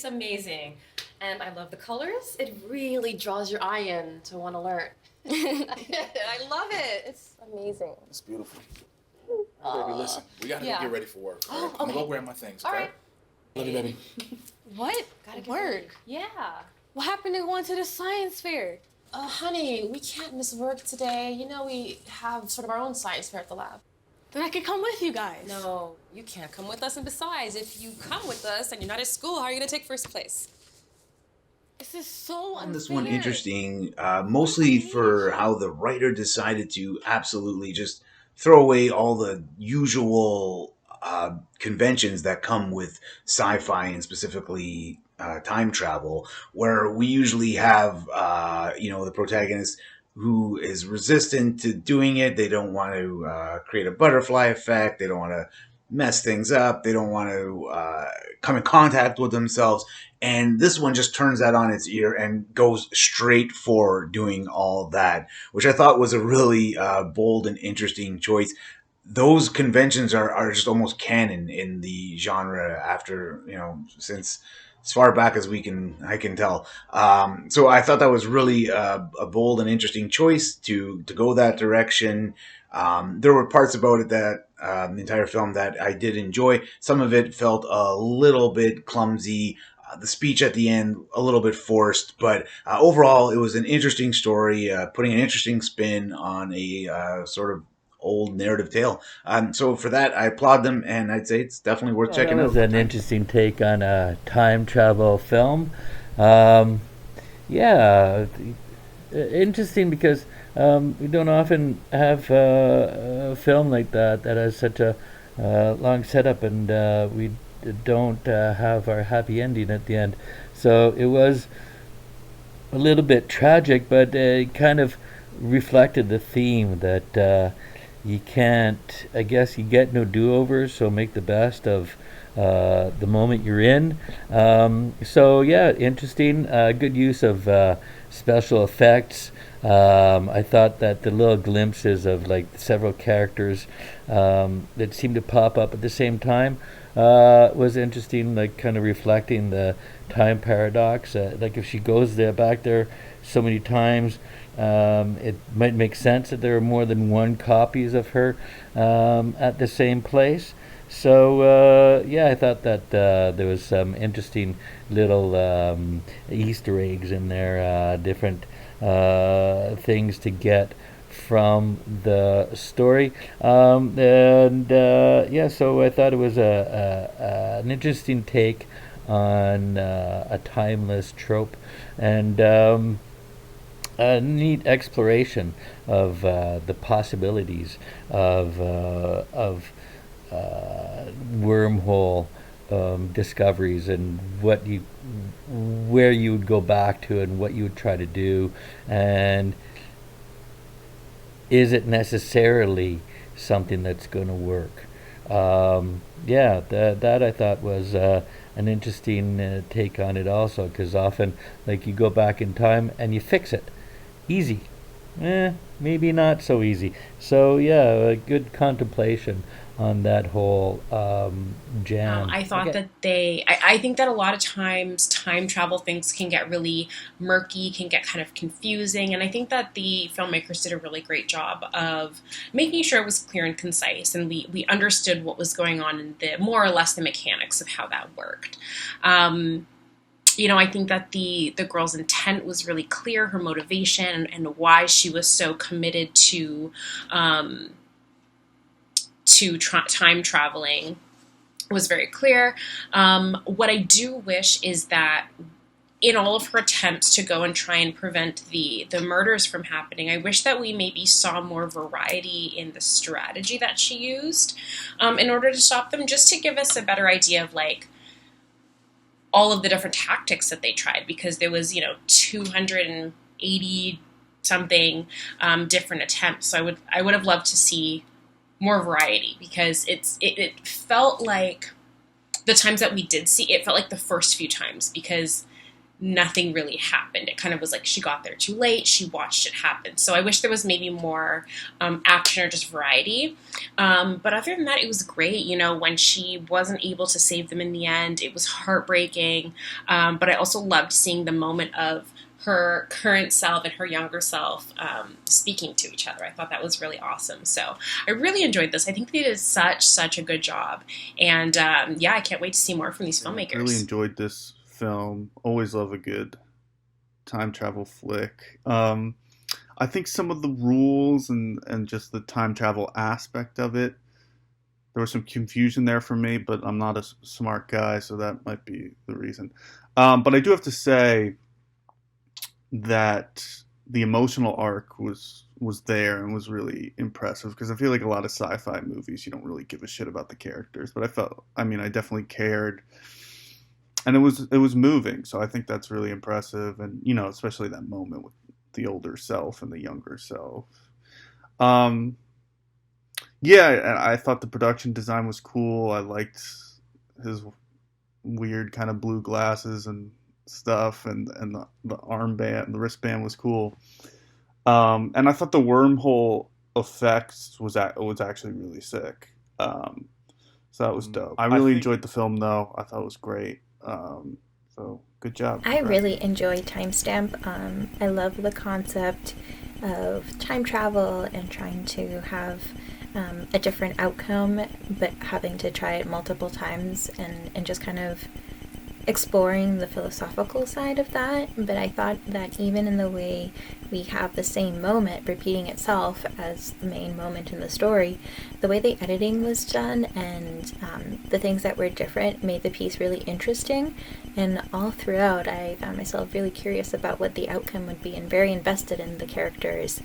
It's amazing. And I love the colors. It really draws your eye in to want to learn. I love it. It's amazing. It's beautiful. Baby, listen, we gotta go get ready for work. All right? I'm gonna go grab my things, okay? All right. Love you, baby. What? Gotta get Work? ready. Yeah. What happened to going to the science fair? Honey, we can't miss work today. You know we have sort of our own science fair at the lab. Then I could come with you guys. No, you can't come with us. And besides, if you come with us and you're not at school, how are you going to take first place? This is so I found unfair. this one interesting, mostly for how the writer decided to absolutely just throw away all the usual conventions that come with sci-fi and specifically time travel, where we usually have, the protagonist who is resistant to doing it. They don't want to create a butterfly effect. They don't want to mess things up. They don't want to come in contact with themselves. And this one just turns that on its ear and goes straight for doing all that, which I thought was a really bold and interesting choice. Those conventions are just almost canon in the genre after, since as far back as I can tell. So I thought that was really a bold and interesting choice to go that direction. There were parts about it that the entire film that I did enjoy. Some of it felt a little bit clumsy. The speech at the end a little bit forced, but overall it was an interesting story, putting an interesting spin on a sort of old narrative tale. So for that, I applaud them, and I'd say it's definitely worth checking That out. was an interesting take on a time travel film. Um, yeah, interesting because we don't often have a film like that has such a long setup, and we don't have our happy ending at the end. So it was a little bit tragic, but it kind of reflected the theme that you can't, I guess, you get no do-overs, so make the best of the moment you're in. So yeah, interesting, good use of special effects. I thought that the little glimpses of like several characters that seemed to pop up at the same time was interesting, like kind of reflecting the time paradox. Like if she goes there back there so many times, it might make sense that there are more than one copies of her at the same place. So yeah, I thought that there was some interesting little Easter eggs in there, different things to get from the story, and yeah, so I thought it was an interesting take on a timeless trope, and a neat exploration of the possibilities of wormhole discoveries, and where you would go back to and what you would try to do, and is it necessarily something that's going to work? Yeah, that I thought was an interesting take on it also, because often, like, you go back in time and you fix it. Easy. Maybe not so easy. So yeah, a good contemplation on that whole jam. I thought Okay. that I think that a lot of times time travel things can get really murky, can get kind of confusing. And I think that the filmmakers did a really great job of making sure it was clear and concise, and we understood what was going on in the more or less the mechanics of how that worked. I think that the girl's intent was really clear, her motivation and why she was so committed to time traveling was very clear. What I do wish is that in all of her attempts to go and try and prevent the murders from happening, I wish that we maybe saw more variety in the strategy that she used in order to stop them, just to give us a better idea of like all of the different tactics that they tried, because there was 280 something different attempts. So I would have loved to see more variety, because it felt like the times that we did see it felt like the first few times, because nothing really happened. It kind of was like she got there too late, she watched it happen. So I wish there was maybe more action or just variety. But other than that, it was great. You know, when she wasn't able to save them in the end, it was heartbreaking. But I also loved seeing the moment of her current self and her younger self speaking to each other. I thought that was really awesome. So I really enjoyed this. I think they did such a good job. And I can't wait to see more from these filmmakers. I really enjoyed this film. Always love a good time travel flick. I think some of the rules and just the time travel aspect of it, there was some confusion there for me, but I'm not a smart guy, so that might be the reason. But I do have to say that the emotional arc was there and was really impressive, because I feel like a lot of sci-fi movies, you don't really give a shit about the characters, but I definitely cared. And it was moving, so I think that's really impressive. And, you know, especially that moment with the older self and the younger self. I thought the production design was cool. I liked his weird kind of blue glasses and stuff, and the armband, the wristband was cool. And I thought the wormhole effects was actually really sick. So that was dope. I really enjoyed the film, though. I thought it was great. So good job. I really enjoy Timestamp. I love the concept of time travel and trying to have a different outcome, but having to try it multiple times and just kind of exploring the philosophical side of that. But I thought that even in the way we have the same moment repeating itself as the main moment in the story, the way the editing was done and the things that were different made the piece really interesting. And all throughout, I found myself really curious about what the outcome would be and very invested in the characters'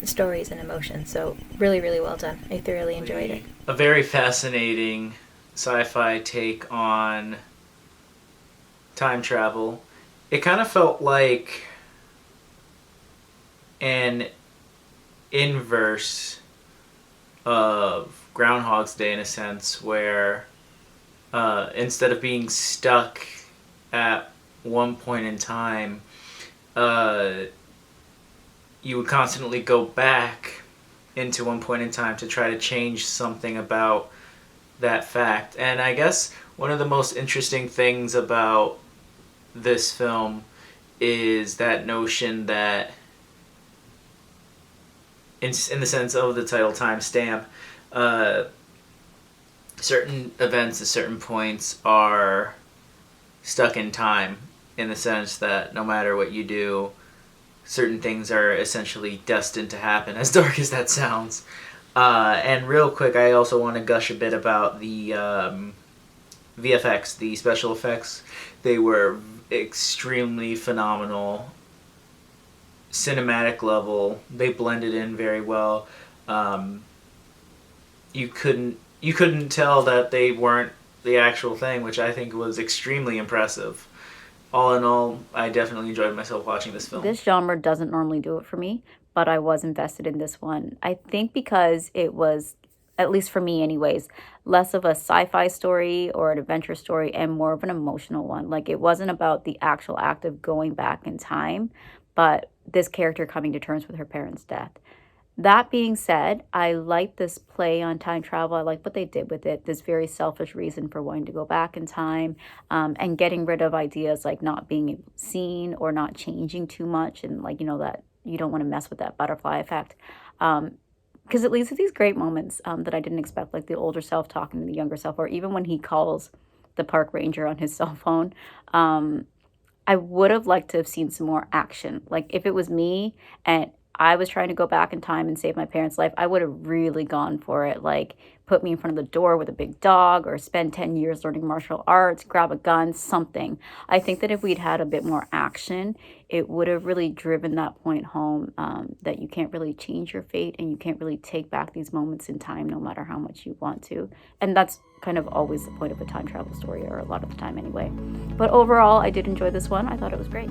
stories and emotions. So really, really well done. I thoroughly enjoyed it. A very fascinating sci-fi take on time travel. It kind of felt like an inverse of Groundhog's Day in a sense, where instead of being stuck at one point in time, you would constantly go back into one point in time to try to change something about that fact. And I guess one of the most interesting things about this film is that notion that, in the sense of the title Timestamp, certain events at certain points are stuck in time, in the sense that no matter what you do, certain things are essentially destined to happen, as dark as that sounds. And real quick, I also want to gush a bit about the VFX, the special effects. They were extremely phenomenal. Cinematic level, they blended in very well. You couldn't tell that they weren't the actual thing, which I think was extremely impressive. All in all, I definitely enjoyed myself watching this film. This genre doesn't normally do it for me, but I was invested in this one. I think because it was, at least for me anyways, less of a sci-fi story or an adventure story and more of an emotional one. Like, it wasn't about the actual act of going back in time, but this character coming to terms with her parents' death. That being said, I like this play on time travel. I like what they did with it. This very selfish reason for wanting to go back in time, and getting rid of ideas like not being seen or not changing too much, and like, you know, that you don't want to mess with that butterfly effect. Because it leads to these great moments that I didn't expect, like the older self talking to the younger self, or even when he calls the park ranger on his cell phone. I would have liked to have seen some more action. Like, if it was me and I was trying to go back in time and save my parents' life, I would have really gone for it. Like, put me in front of the door with a big dog, or spend 10 years learning martial arts, grab a gun, something. I think that if we'd had a bit more action, it would have really driven that point home, that you can't really change your fate and you can't really take back these moments in time no matter how much you want to. And that's kind of always the point of a time travel story, or a lot of the time anyway. But overall, I did enjoy this one. I thought it was great.